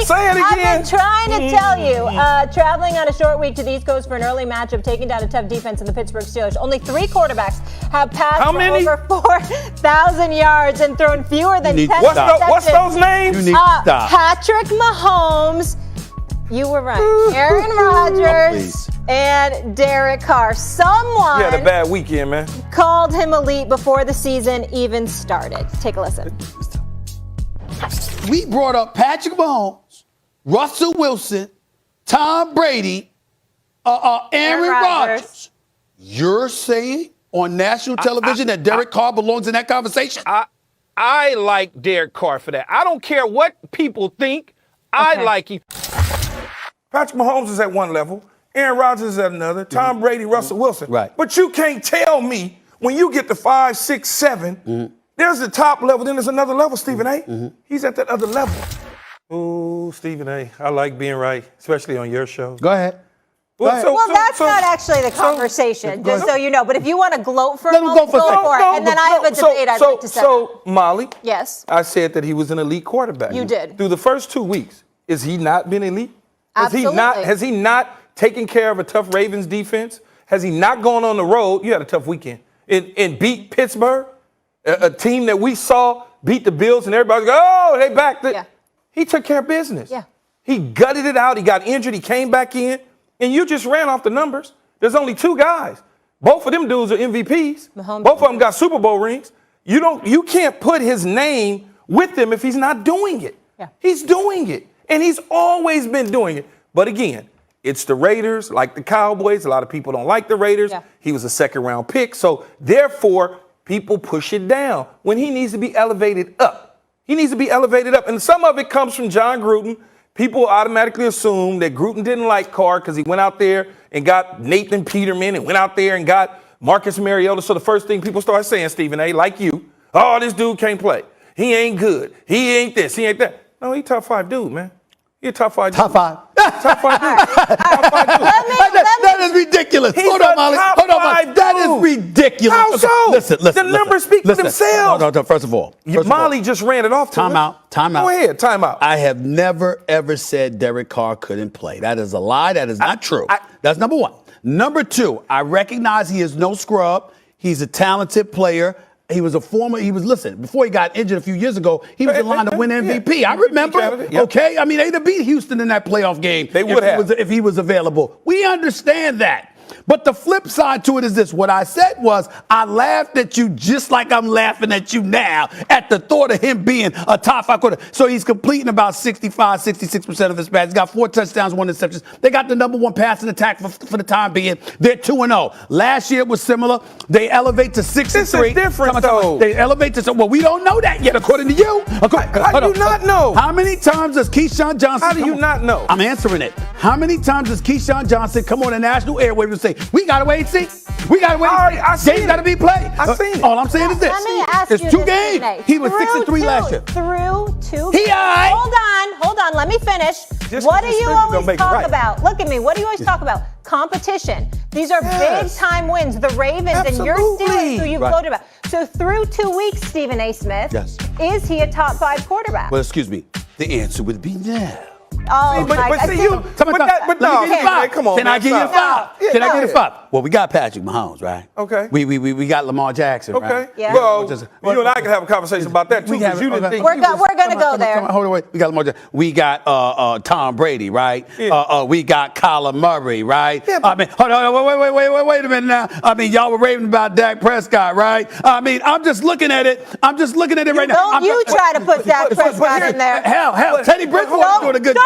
Say it again. I've been trying to tell you. Traveling on a short week to the East Coast for an early matchup, taking down a tough defense in the Pittsburgh Steelers. Only 3 quarterbacks have passed for over 4,000 yards and thrown fewer than 10 interceptions. What's those names? You need to stop. Patrick Mahomes. You were right. Aaron Rodgers and Derek Carr. Someone He had a bad weekend, man. called him elite before the season even started. Take a listen. We brought up Patrick Mahomes, Russell Wilson, Tom Brady, Aaron Rodgers. You're saying on national television that Derek Carr belongs in that conversation? I like Derek Carr for that. I don't care what people think. I like him. Patrick Mahomes is at one level. Aaron Rodgers is at another. Tom Brady, Russell Wilson. Right. But you can't tell me when you get to 5, 6, 7, there's the top level, then there's another level, Stephen A. He's at that other level. Ooh, Stephen A., I like being right, especially on your show. Go ahead. Well, that's not actually the conversation, just so you know. But if you want to gloat for a moment, go for it. And then I have a debate I'd like to set up. So, Molly, yes, I said that he was an elite quarterback. You did. Through the first 2 weeks, has he not been elite? Absolutely. Has he not taken care of a tough Ravens defense? Has he not gone on the road? You had a tough weekend. And beat Pittsburgh, a team that we saw beat the Bills, and everybody's like, oh, they backed it. Yeah. He took care of business. Yeah. He gutted it out. He got injured. He came back in. And you just ran off the numbers. There's only 2 guys. Both of them dudes are MVPs. Mahomes. Both of them got Super Bowl rings. You can't put his name with him if he's not doing it. Yeah. He's doing it. And he's always been doing it. But again, it's the Raiders, like the Cowboys. A lot of people don't like the Raiders. Yeah. He was a second-round pick. So, therefore, people push it down when he needs to be elevated up. He needs to be elevated up. And some of it comes from John Gruden. People automatically assume that Gruden didn't like Carr because he went out there and got Nathan Peterman and went out there and got Marcus Mariota. So the first thing people start saying, Stephen A., like you, oh, this dude can't play. He ain't good. He ain't this. He ain't that. No, he top 5 dude, man. He a top 5 dude. Top 5. Top 5 dude. Top 5 dude. That is ridiculous. Hold on, Molly. Hold on, Molly. That is ridiculous. How so? Listen. The numbers speak for themselves. No, first of all. Molly just ran it off to Time out. Go ahead, time out. I have never, ever said Derek Carr couldn't play. That is a lie. That is not true. That's number 1. Number 2, I recognize he is no scrub. He's a talented player. Listen, before he got injured a few years ago, he was in line to win MVP. I remember. Okay? I mean, they'd have beat Houston in that playoff game. They would have. If he was available. We understand that. But the flip side to it is this. What I said was, I laughed at you just like I'm laughing at you now at the thought of him being a top 5 quarterback. So he's completing about 65, 66% of his passes. He's got 4 touchdowns, 1 interception. They got the number 1 passing attack for the time being. They're 2-0. Last year it was similar. They elevate to 6-3. This is different, though. They elevate to, well, we don't know that yet, according to you. How do you not know? How many times does Keyshawn Johnson How do you not know? I'm answering it. How many times does Keyshawn Johnson come on a national airwaves and say, we got to wait and see? We got to wait and see. Game's got to be played. I seen it. All I'm saying is this. Let me ask It's you 2 this, games. He was 6-3 last year. Through 2 He all right. Hold on. Let me finish. What do you always talk about? Look at me. What do you always talk about? Competition. These are big-time wins. The Ravens and your Steelers, who you gloated about. So through 2 weeks, Stephen A. Smith, is he a top 5 quarterback? Well, excuse me. The answer would be no. Oh, but see, you. But no, come on. Can I give you a 5? Can I give you a 5? Well, we got Patrick Mahomes, right? Okay. We got Lamar Jackson, right? Okay. Yeah. Well, you and I can have a conversation about that too. Because you didn't think we're going to go there. Hold on, wait. We got Lamar Jackson. We got Tom Brady, right? Yeah. We got Kyler Murray, right? Yeah, I mean, hold on, wait a minute now. I mean, y'all were raving about Dak Prescott, right? I mean, I'm just looking at it. Right now. Don't you try to put Dak Prescott in there. Hell, Teddy Bridgewater's doing a good job.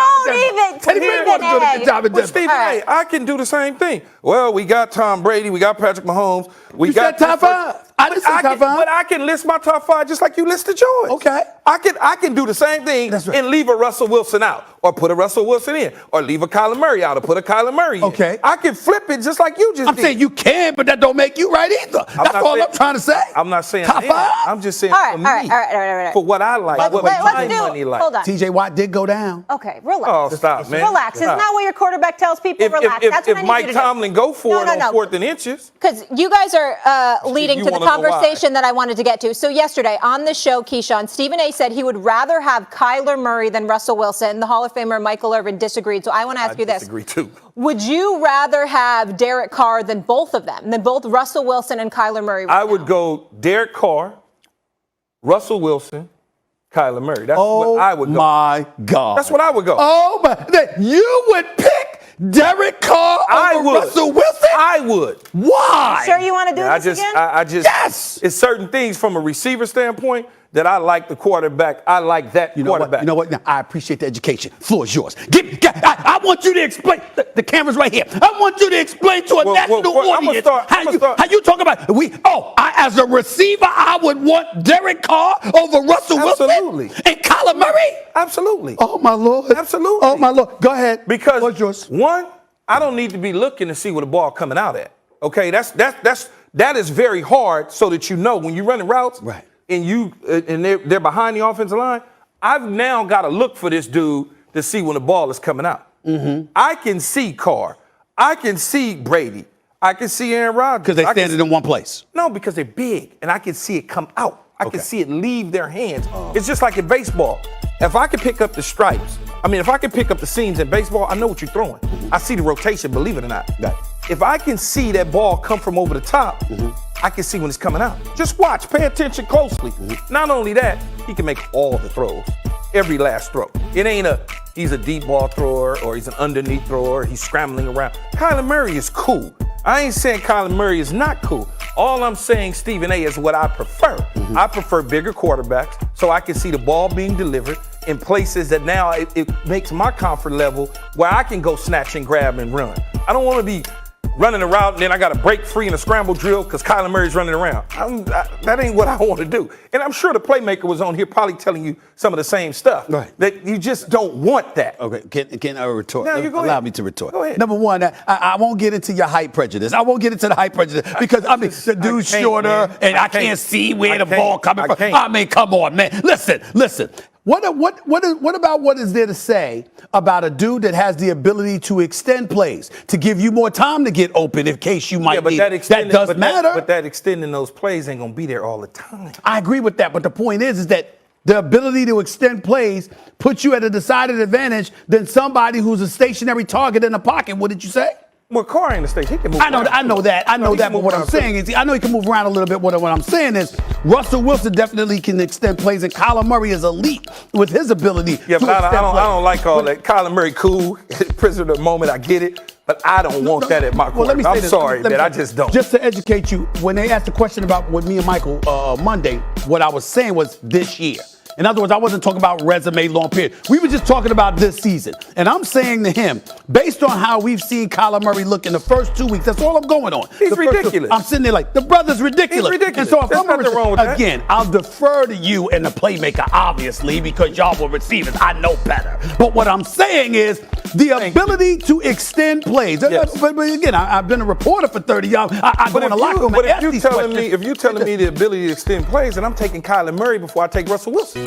Teddy Bridgewater's doing a good job at this. Stephen A., I can do the same thing. Well, we got Tom Brady, we got Patrick Mahomes, You said top 5. I didn't say top 5. But I can list my top 5 just like you listed yours. Okay. I can do the same thing and leave a Russell Wilson out, or put a Russell Wilson in, or leave a Kyler Murray out, or put a Kyler Murray in. Okay. I can flip it just like you just did. I'm saying you can, but that don't make you right either. That's all I'm trying to say. I'm not saying top 5. I'm just saying all for me, right. for what I like, what my money like. Hold on. TJ Watt did go down. Okay, relax. Oh, stop, man. Relax. Isn't that what your quarterback tells people? Relax. That's what I If need Mike you to do. Tomlin go for it on 4th and inches. Because you guys are leading to the conversation that I wanted to get to. So yesterday on the show, Keyshawn, Stephen A. said he would rather have Kyler Murray than Russell Wilson. The Hall of Famer Michael Irvin disagreed. So I want to ask you this. I disagree too. Would you rather have Derek Carr than both of them, than both Russell Wilson and Kyler Murray? I would go Derek Carr, Russell Wilson, Kyler Murray. That's what I would go. Oh, my God. That's what I would go. Oh, my. You would pick Derek Carr over Russell Wilson? I would. Why? Sure you want to do this again? I just, yes. It's certain things from a receiver standpoint that I like the quarterback. I like that quarterback. You know what? Now, I appreciate the education. Floor is yours. I want you to explain. The camera's right here. I want you to explain to a national audience how you talk about as a receiver, I would want Derek Carr over Russell Wilson and Kyler Murray. Absolutely. Oh my Lord. Absolutely. Oh my Lord. Go ahead. Because floor is yours. One, I don't need to be looking to see where the ball coming out at. Okay, that is very hard so that you know when you're running routes. Right. And they're behind the offensive line, I've now got to look for this dude to see when the ball is coming out. Mm-hmm. I can see Carr. I can see Brady. I can see Aaron Rodgers. Because they're standing in one place. No, because they're big, and I can see it come out. I can see it leave their hands. It's just like in baseball. If I can pick up the stripes, if I can pick up the seams in baseball, I know what you're throwing. I see the rotation, believe it or not. Right. If I can see that ball come from over the top, I can see when it's coming out. Just watch, pay attention closely. Not only that, he can make all the throws, every last throw. It ain't he's a deep ball thrower or he's an underneath thrower, he's scrambling around. Kyler Murray is cool. I ain't saying Kyler Murray is not cool. All I'm saying, Stephen A., is what I prefer. I prefer bigger quarterbacks so I can see the ball being delivered in places that now it makes my comfort level where I can go snatch and grab and run. I don't want to be running a route, and then I got to break free in a scramble drill because Kyler Murray's running around. That ain't what I want to do. And I'm sure the playmaker was on here probably telling you some of the same stuff. Right. That you just don't want that. Okay, can I retort? No, you go Allow ahead. me to retort. Go ahead. Number one, I won't get into your height prejudice. I won't get into the height prejudice because, the dude's shorter, and I can't see where the ball coming from. Come on, man. Listen. What about what is there to say about a dude that has the ability to extend plays, to give you more time to get open in case you might need it? That does matter. But that extending those plays ain't going to be there all the time. I agree with that, but the point is that the ability to extend plays puts you at a decided advantage than somebody who's a stationary target in the pocket. What did you say? Well, Carr in the station, he can move around. I know that. But what I'm saying is, I know he can move around a little bit. What I'm saying is, Russell Wilson definitely can extend plays, and Kyler Murray is elite with his ability. Yeah, but I don't like all that. Kyler Murray, cool, prisoner of the moment. I get it, but I don't want that at my quarterback. I'm sorry, man. I just don't. Just to educate you, when they asked the question about with me and Michael Monday, what I was saying was this year. In other words, I wasn't talking about resume long period. We were just talking about this season. And I'm saying to him, based on how we've seen Kyler Murray look in the first 2 weeks, that's all I'm going on. He's ridiculous. I'm sitting there like, the brother's ridiculous. He's ridiculous. And so if There's nothing wrong with that. Again, I'll defer to you and the playmaker, obviously, because y'all were receivers. I know better. But what I'm saying is the ability to extend plays. Yes. But again, I've been a reporter for 30 years. I go in a locker room and ask these questions. If you're telling me the ability to extend plays, then I'm taking Kyler Murray before I take Russell Wilson.